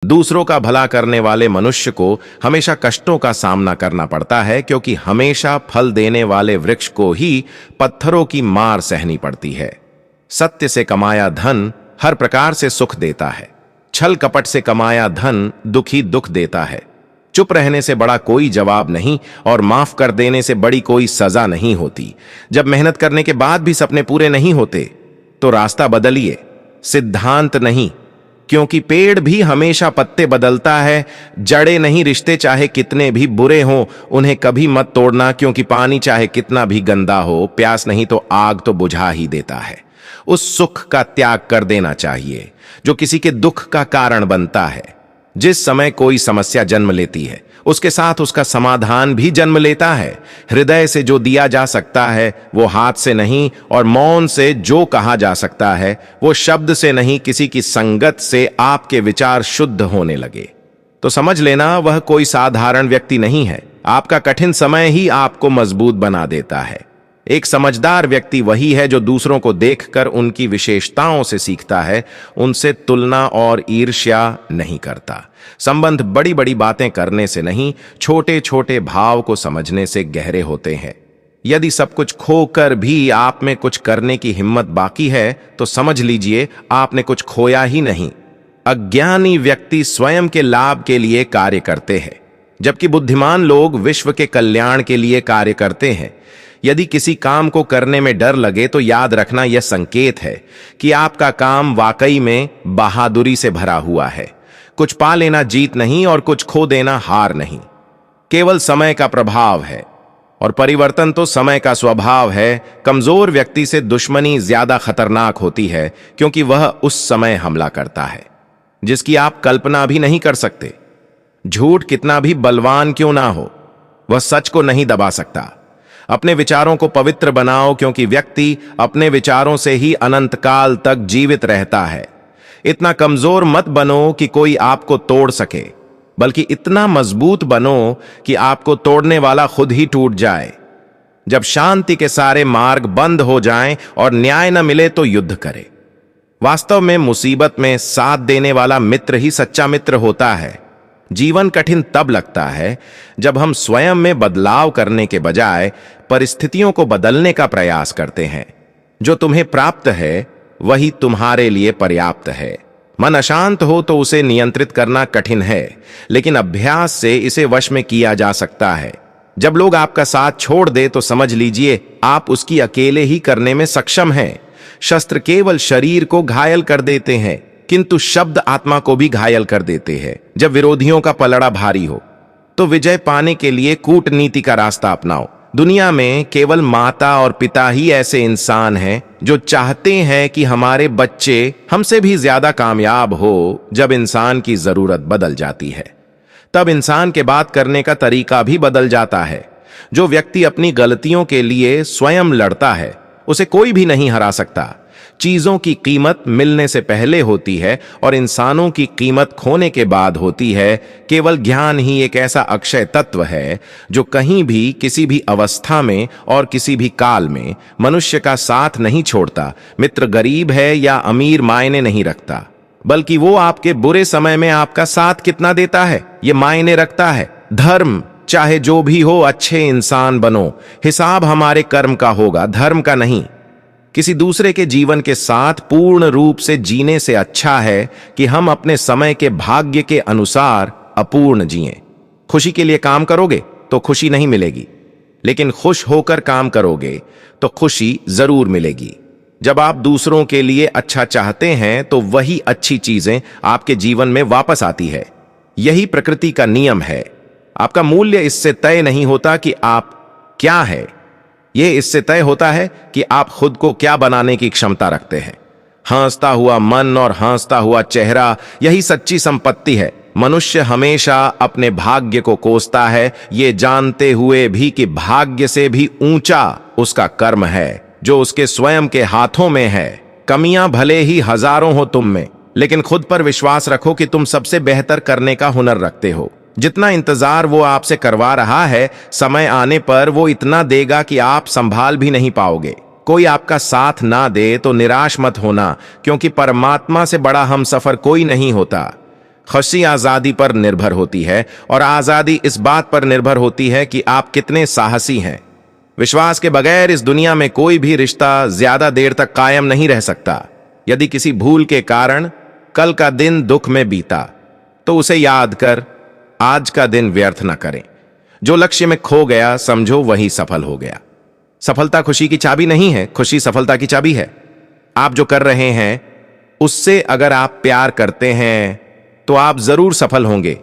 दूसरों का भला करने वाले मनुष्य को हमेशा कष्टों का सामना करना पड़ता है, क्योंकि हमेशा फल देने वाले वृक्ष को ही पत्थरों की मार सहनी पड़ती है। सत्य से कमाया धन हर प्रकार से सुख देता है, छल कपट से कमाया धन दुखी दुख देता है। चुप रहने से बड़ा कोई जवाब नहीं और माफ कर देने से बड़ी कोई सजा नहीं होती। जब मेहनत करने के बाद भी सपने पूरे नहीं होते तो रास्ता बदलिए, सिद्धांत नहीं, क्योंकि पेड़ भी हमेशा पत्ते बदलता है। जड़े नहीं रिश्ते चाहे कितने भी बुरे हों, उन्हें कभी मत तोड़ना, क्योंकि पानी चाहे कितना भी गंदा हो, प्यास नहीं तो आग तो बुझा ही देता है। उस सुख का त्याग कर देना चाहिए जो किसी के दुख का कारण बनता है। जिस समय कोई समस्या जन्म लेती है, उसके साथ उसका समाधान भी जन्म लेता है। हृदय से जो दिया जा सकता है वो हाथ से नहीं, और मौन से जो कहा जा सकता है वो शब्द से नहीं। किसी की संगत से आपके विचार शुद्ध होने लगे तो समझ लेना वह कोई साधारण व्यक्ति नहीं है। आपका कठिन समय ही आपको मजबूत बना देता है। एक समझदार व्यक्ति वही है जो दूसरों को देखकर उनकी विशेषताओं से सीखता है, उनसे तुलना और ईर्ष्या नहीं करता। संबंध बड़ी बड़ी बातें करने से नहीं, छोटे छोटे भाव को समझने से गहरे होते हैं। यदि सब कुछ खोकर भी आप में कुछ करने की हिम्मत बाकी है तो समझ लीजिए आपने कुछ खोया ही नहीं। अज्ञानी व्यक्ति स्वयं के लाभ के लिए कार्य करते हैं, जबकि बुद्धिमान लोग विश्व के कल्याण के लिए कार्य करते हैं। यदि किसी काम को करने में डर लगे तो याद रखना यह संकेत है कि आपका काम वाकई में बहादुरी से भरा हुआ है। कुछ पा लेना जीत नहीं और कुछ खो देना हार नहीं, केवल समय का प्रभाव है, और परिवर्तन तो समय का स्वभाव है। कमजोर व्यक्ति से दुश्मनी ज्यादा खतरनाक होती है, क्योंकि वह उस समय हमला करता है जिसकी आप कल्पना भी नहीं कर सकते। झूठ कितना भी बलवान क्यों ना हो, वह सच को नहीं दबा सकता। अपने विचारों को पवित्र बनाओ, क्योंकि व्यक्ति अपने विचारों से ही अनंत काल तक जीवित रहता है। इतना कमजोर मत बनो कि कोई आपको तोड़ सके, बल्कि इतना मजबूत बनो कि आपको तोड़ने वाला खुद ही टूट जाए। जब शांति के सारे मार्ग बंद हो जाएं और न्याय न मिले तो युद्ध करे। वास्तव में मुसीबत में साथ देने वाला मित्र ही सच्चा मित्र होता है। जीवन कठिन तब लगता है जब हम स्वयं में बदलाव करने के बजाय परिस्थितियों को बदलने का प्रयास करते हैं। जो तुम्हें प्राप्त है वही तुम्हारे लिए पर्याप्त है। मन अशांत हो तो उसे नियंत्रित करना कठिन है, लेकिन अभ्यास से इसे वश में किया जा सकता है। जब लोग आपका साथ छोड़ दे तो समझ लीजिए आप उसकी अकेले ही करने में सक्षम हैं। शस्त्र केवल शरीर को घायल कर देते हैं, किंतु शब्द आत्मा को भी घायल कर देते हैं। जब विरोधियों का पलड़ा भारी हो तो विजय पाने के लिए कूटनीति का रास्ता अपनाओ। दुनिया में केवल माता और पिता ही ऐसे इंसान हैं जो चाहते हैं कि हमारे बच्चे हमसे भी ज्यादा कामयाब हो। जब इंसान की जरूरत बदल जाती है तब इंसान के बात करने का तरीका भी बदल जाता है। जो व्यक्ति अपनी गलतियों के लिए स्वयं लड़ता है उसे कोई भी नहीं हरा सकता। चीजों की कीमत मिलने से पहले होती है और इंसानों की कीमत खोने के बाद होती है। केवल ज्ञान ही एक ऐसा अक्षय तत्व है जो कहीं भी, किसी भी अवस्था में और किसी भी काल में मनुष्य का साथ नहीं छोड़ता। मित्र गरीब है या अमीर मायने नहीं रखता, बल्कि वो आपके बुरे समय में आपका साथ कितना देता है ये मायने रखता है। धर्म चाहे जो भी हो, अच्छे इंसान बनो। हिसाब हमारे कर्म का होगा, धर्म का नहीं। किसी दूसरे के जीवन के साथ पूर्ण रूप से जीने से अच्छा है कि हम अपने समय के भाग्य के अनुसार अपूर्ण जिएं। खुशी के लिए काम करोगे तो खुशी नहीं मिलेगी, लेकिन खुश होकर काम करोगे तो खुशी जरूर मिलेगी। जब आप दूसरों के लिए अच्छा चाहते हैं तो वही अच्छी चीजें आपके जीवन में वापस आती है। यही प्रकृति का नियम है। आपका मूल्य इससे तय नहीं होता कि आप क्या है, यह इससे तय होता है कि आप खुद को क्या बनाने की क्षमता रखते हैं। हंसता हुआ मन और हंसता हुआ चेहरा, यही सच्ची संपत्ति है। मनुष्य हमेशा अपने भाग्य को कोसता है, ये जानते हुए भी कि भाग्य से भी ऊंचा उसका कर्म है जो उसके स्वयं के हाथों में है। कमियां भले ही हजारों हो तुम में, लेकिन खुद पर विश्वास रखो कि तुम सबसे बेहतर करने का हुनर रखते हो। जितना इंतजार वो आपसे करवा रहा है, समय आने पर वो इतना देगा कि आप संभाल भी नहीं पाओगे। कोई आपका साथ ना दे तो निराश मत होना, क्योंकि परमात्मा से बड़ा हमसफर कोई नहीं होता। खुशी आजादी पर निर्भर होती है और आजादी इस बात पर निर्भर होती है कि आप कितने साहसी हैं। विश्वास के बगैर इस दुनिया में कोई भी रिश्ता ज्यादा देर तक कायम नहीं रह सकता। यदि किसी भूल के कारण कल का दिन दुख में बीता तो उसे याद कर आज का दिन व्यर्थ न करें। जो लक्ष्य में खो गया समझो वही सफल हो गया। सफलता खुशी की चाबी नहीं है, खुशी सफलता की चाबी है। आप जो कर रहे हैं उससे अगर आप प्यार करते हैं तो आप जरूर सफल होंगे।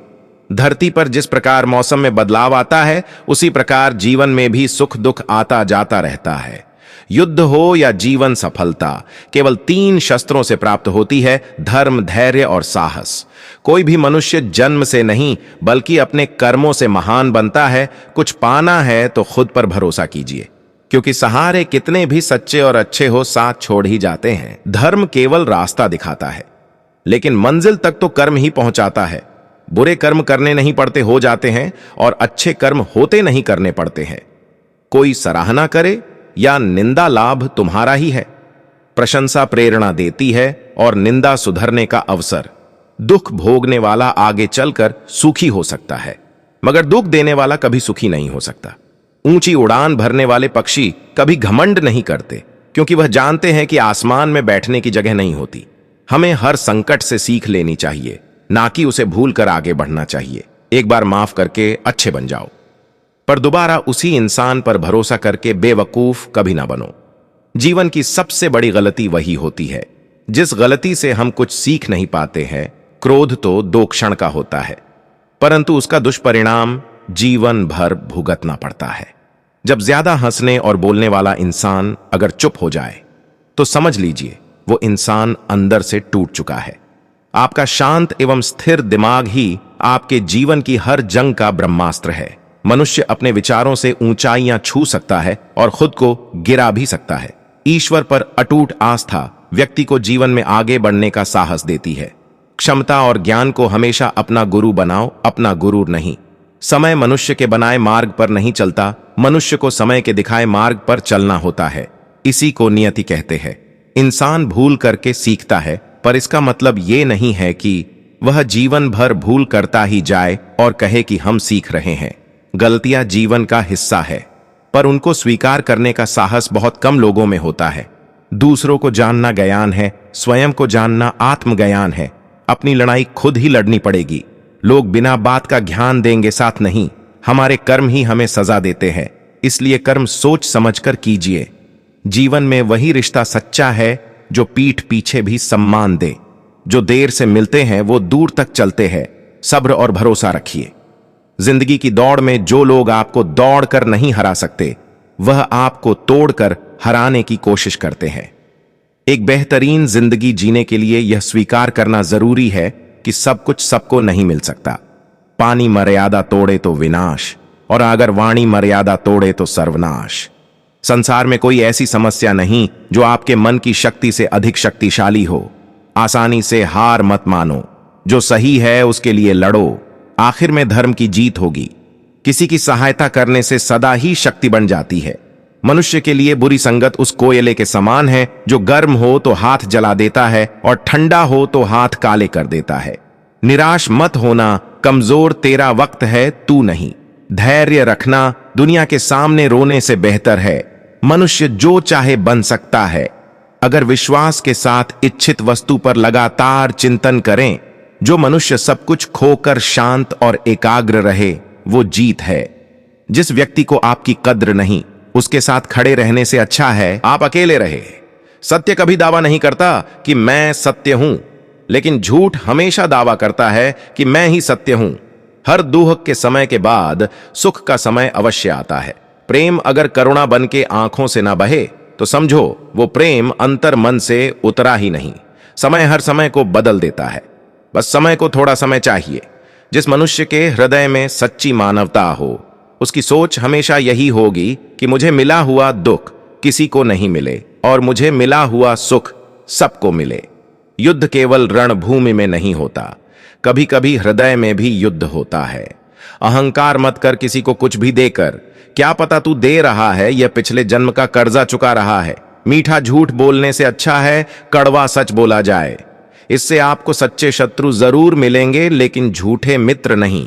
धरती पर जिस प्रकार मौसम में बदलाव आता है उसी प्रकार जीवन में भी सुख दुख आता जाता रहता है। युद्ध हो या जीवन सफलता केवल 3 शस्त्रों से प्राप्त होती है, धर्म, धैर्य और साहस। कोई भी मनुष्य जन्म से नहीं बल्कि अपने कर्मों से महान बनता है। कुछ पाना है तो खुद पर भरोसा कीजिए, क्योंकि सहारे कितने भी सच्चे और अच्छे हो साथ छोड़ ही जाते हैं। धर्म केवल रास्ता दिखाता है, लेकिन मंजिल तक तो कर्म ही पहुंचाता है। बुरे कर्म करने नहीं पड़ते हो जाते हैं और अच्छे कर्म होते नहीं करने पड़ते हैं। कोई सराहना करे या निंदा लाभ तुम्हारा ही है। प्रशंसा प्रेरणा देती है और निंदा सुधरने का अवसर। दुख भोगने वाला आगे चलकर सुखी हो सकता है, मगर दुख देने वाला कभी सुखी नहीं हो सकता। ऊंची उड़ान भरने वाले पक्षी कभी घमंड नहीं करते, क्योंकि वह जानते हैं कि आसमान में बैठने की जगह नहीं होती। हमें हर संकट से सीख लेनी चाहिए, ना कि उसे भूल कर आगे बढ़ना चाहिए। एक बार माफ करके अच्छे बन जाओ, पर दोबारा उसी इंसान पर भरोसा करके बेवकूफ कभी ना बनो। जीवन की सबसे बड़ी गलती वही होती है जिस गलती से हम कुछ सीख नहीं पाते हैं। क्रोध तो 2 क्षण का होता है, परंतु उसका दुष्परिणाम जीवन भर भुगतना पड़ता है। जब ज्यादा हंसने और बोलने वाला इंसान अगर चुप हो जाए तो समझ लीजिए वो इंसान अंदर से टूट चुका है। आपका शांत एवं स्थिर दिमाग ही आपके जीवन की हर जंग का ब्रह्मास्त्र है। मनुष्य अपने विचारों से ऊंचाइयां छू सकता है और खुद को गिरा भी सकता है। ईश्वर पर अटूट आस्था व्यक्ति को जीवन में आगे बढ़ने का साहस देती है। क्षमता और ज्ञान को हमेशा अपना गुरु बनाओ, अपना गुरु नहीं। समय मनुष्य के बनाए मार्ग पर नहीं चलता, मनुष्य को समय के दिखाए मार्ग पर चलना होता है। इसी को नियति कहते हैं। इंसान भूल करके सीखता है, पर इसका मतलब ये नहीं है कि वह जीवन भर भूल करता ही जाए और कहे कि हम सीख रहे हैं। गलतियां जीवन का हिस्सा है, पर उनको स्वीकार करने का साहस बहुत कम लोगों में होता है। दूसरों को जानना ज्ञान है, स्वयं को जानना आत्मज्ञान है। अपनी लड़ाई खुद ही लड़नी पड़ेगी। लोग बिना बात का ज्ञान देंगे साथ नहीं। हमारे कर्म ही हमें सजा देते हैं, इसलिए कर्म सोच समझकर कीजिए। जीवन में वही रिश्ता सच्चा है जो पीठ पीछे भी सम्मान दे। जो देर से मिलते हैं वो दूर तक चलते हैं। सब्र और भरोसा रखिए। जिंदगी की दौड़ में जो लोग आपको दौड़कर नहीं हरा सकते, वह आपको तोड़कर हराने की कोशिश करते हैं। एक बेहतरीन जिंदगी जीने के लिए यह स्वीकार करना जरूरी है कि सब कुछ सबको नहीं मिल सकता। पानी मर्यादा तोड़े तो विनाश, और अगर वाणी मर्यादा तोड़े तो सर्वनाश। संसार में कोई ऐसी समस्या नहीं जो आपके मन की शक्ति से अधिक शक्तिशाली हो। आसानी से हार मत मानो। जो सही है उसके लिए लड़ो। आखिर में धर्म की जीत होगी। किसी की सहायता करने से सदा ही शक्ति बन जाती है। मनुष्य के लिए बुरी संगत उस कोयले के समान है जो गर्म हो तो हाथ जला देता है और ठंडा हो तो हाथ काले कर देता है। निराश मत होना, कमजोर तेरा वक्त है, तू नहीं। धैर्य रखना दुनिया के सामने रोने से बेहतर है। मनुष्य जो चाहे बन सकता है, अगर विश्वास के साथ इच्छित वस्तु पर लगातार चिंतन करें। जो मनुष्य सब कुछ खोकर शांत और एकाग्र रहे वो जीत है। जिस व्यक्ति को आपकी कद्र नहीं, उसके साथ खड़े रहने से अच्छा है आप अकेले रहे। सत्य कभी दावा नहीं करता कि मैं सत्य हूं, लेकिन झूठ हमेशा दावा करता है कि मैं ही सत्य हूं। हर दुख के समय के बाद सुख का समय अवश्य आता है। प्रेम अगर करुणा बन के आंखों से ना बहे तो समझो वो प्रेम अंतर मन से उतरा ही नहीं। समय हर समय को बदल देता है, बस समय को थोड़ा समय चाहिए। जिस मनुष्य के हृदय में सच्ची मानवता हो, उसकी सोच हमेशा यही होगी कि मुझे मिला हुआ दुख किसी को नहीं मिले और मुझे मिला हुआ सुख सबको मिले। युद्ध केवल रणभूमि में नहीं होता, कभी कभी हृदय में भी युद्ध होता है। अहंकार मत कर किसी को कुछ भी देकर। क्या पता तू दे रहा है यह पिछले जन्म का कर्जा चुका रहा है। मीठा झूठ बोलने से अच्छा है कड़वा सच बोला जाए। इससे आपको सच्चे शत्रु जरूर मिलेंगे, लेकिन झूठे मित्र नहीं।